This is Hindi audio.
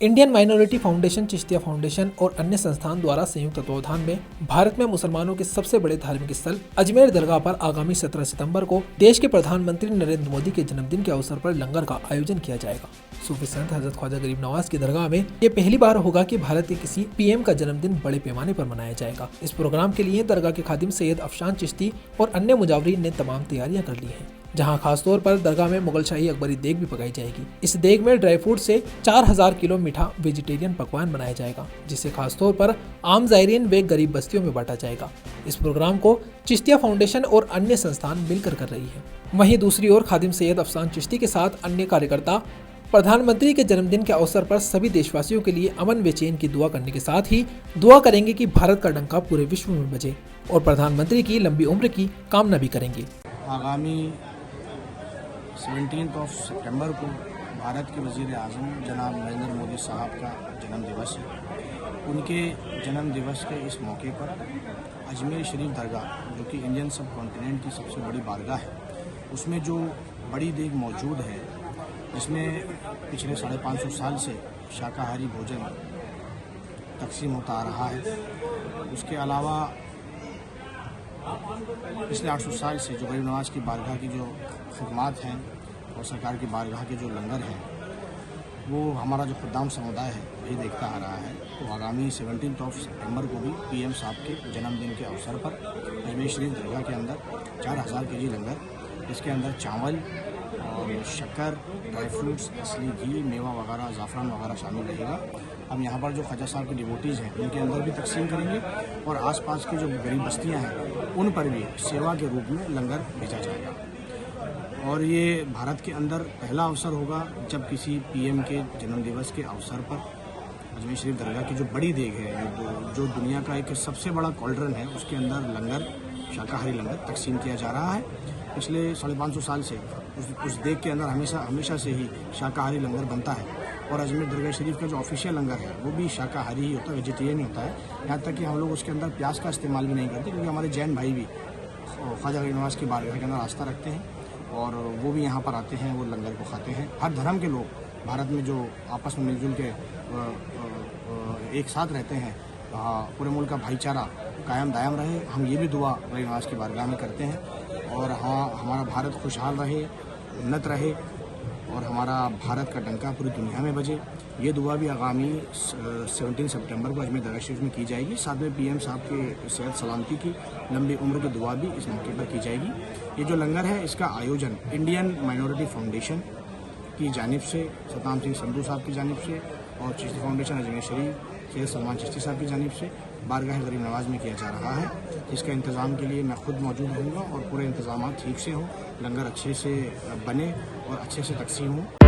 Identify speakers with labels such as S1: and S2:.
S1: Indian minority foundation, Chishtiya foundation और अन्य संस्थान द्वारा संयुक्त तत्वावधान में भारत में मुसलमानों के सबसे बड़े धार्मिक स्थल अजमेर दरगाह पर आगामी 17 सितंबर को देश के प्रधानमंत्री नरेंद्र मोदी के जन्मदिन के अवसर पर लंगर का आयोजन किया जाएगा। सूफी संत हजरत ख्वाजा गरीब नवाज की दरगाह में ये पहली बार होगा कि भारत के किसी पीएम का जन्मदिन बड़े पैमाने पर मनाया जाएगा। इस प्रोग्राम के लिए दरगाह के खादिम सैयद अफशान चिश्ती और अन्य मुजावरीन ने तमाम तैयारियां कर ली हैं, जहां खासतौर पर दरगाह में मुगल शाही अकबरी देग भी पकाई जाएगी। इस देग में ड्राई फ्रूट से 4000 किलो मीठा वेजिटेरियन पकवान बनाया जाएगा, जिसे खासतौर पर आम ज़ायरीन व गरीब बस्तियों में बांटा जाएगा। इस प्रोग्राम को चिश्तिया फाउंडेशन और अन्य संस्थान मिलकर कर रही है। वहीं दूसरी ओर खादिम सैयद अफशान चिश्ती के साथ अन्य कार्यकर्ता प्रधानमंत्री के जन्मदिन के अवसर पर सभी देशवासियों के लिए अमन व चैन की दुआ करने के साथ ही दुआ करेंगे कि भारत का डंका पूरे विश्व में बजे और प्रधानमंत्री की लंबी उम्र की कामना भी करेंगे।
S2: आगामी 17 सितंबर को भारत के वज़ीर आज़म जनाब नरेंद्र मोदी साहब का जन्म दिवस है। उनके जन्म दिवस के इस मौके पर अजमेर शरीफ दरगाह, जो कि इंडियन सब कॉन्टिनेंट की सबसे बड़ी बारगाह है, उसमें जो बड़ी देग मौजूद है, जिसमें पिछले 550 साल से शाकाहारी भोजन तकसीम होता आ रहा है। उसके अलावा पिछले 800 साल से जो गरीब नवाज की बारगाह की जो खिदमात हैं और सरकार की बारगाह के जो लंगर हैं, वो हमारा जो खुद्दाम समुदाय है वही देखता आ रहा है। तो आगामी 17 सितंबर को भी पीएम साहब के जन्मदिन के अवसर पर अजमेर शरीफ दरगाह के अंदर 4000 केजी लंगर, इसके अंदर चावल और शक्कर, ड्राई फ्रूट्स, असली घी, मेवा वगैरह, ज़ाफ़रान वगैरह शामिल रहेगा। हम यहाँ पर जो ख्वाजा साहब के डिवोटीज़ हैं उनके अंदर भी तकसीम करेंगे और आसपास की जो गरीब बस्तियाँ हैं उन पर भी सेवा के रूप में लंगर भेजा जाएगा। और ये भारत के अंदर पहला अवसर होगा जब किसी पीएम के जन्मदिवस के अवसर पर अजमेर शरीफ दरगाह की जो बड़ी देग है, जो दुनिया का एक सबसे बड़ा कॉल्ड्रन है, उसके अंदर लंगर, शाकाहारी लंगर तकसीम किया जा रहा है। पिछले 550 साल से उस देग के अंदर हमेशा से ही शाकाहारी लंगर बनता है और अजमेर दरगाह शरीफ का जो ऑफिशियल लंगर है वो भी शाकाहारी ही होता है, वेजिटेरियन ही होता है। यहाँ तक कि हम लोग उसके अंदर प्याज का इस्तेमाल भी नहीं करते, क्योंकि हमारे जैन भाई भी ख्वाजा गरीब नवाज की बारगाह के अंदर आस्था रखते हैं और वो भी यहाँ पर आते हैं, वो लंगर को खाते हैं। हर धर्म के लोग भारत में जो आपस में मिलजुल के एक साथ रहते हैं, पूरे मुल्क का भाईचारा कायम दायम रहे, हम ये भी दुआ गरीब नवाज की बारगाह में करते हैं। और हाँ, हमारा भारत खुशहाल रहे, उन्नत रहे और हमारा भारत का डंका पूरी दुनिया में बजे, ये दुआ भी आगामी 17 सितंबर को अजमेर दरगाह शरीफ में की जाएगी। साथ में पीएम साहब के सेहत सलामती की, लंबी उम्र की दुआ भी इस मौके पर की जाएगी। ये जो लंगर है, इसका आयोजन इंडियन माइनॉरिटी फाउंडेशन की जानिब से, सतनाम सिंह संधू साहब की जानिब से और चिश्ती फाउंडेशन अजमेर शरीफ सैयद सलमान चिश्ती साहब की जानिब से बारगाह गरीब नवाज में किया जा रहा है। इसका इंतज़ाम के लिए मैं खुद मौजूद रहूँगा और पूरे इंतज़ाम ठीक से हों, लंगर अच्छे से बने और अच्छे से तकसीम हो।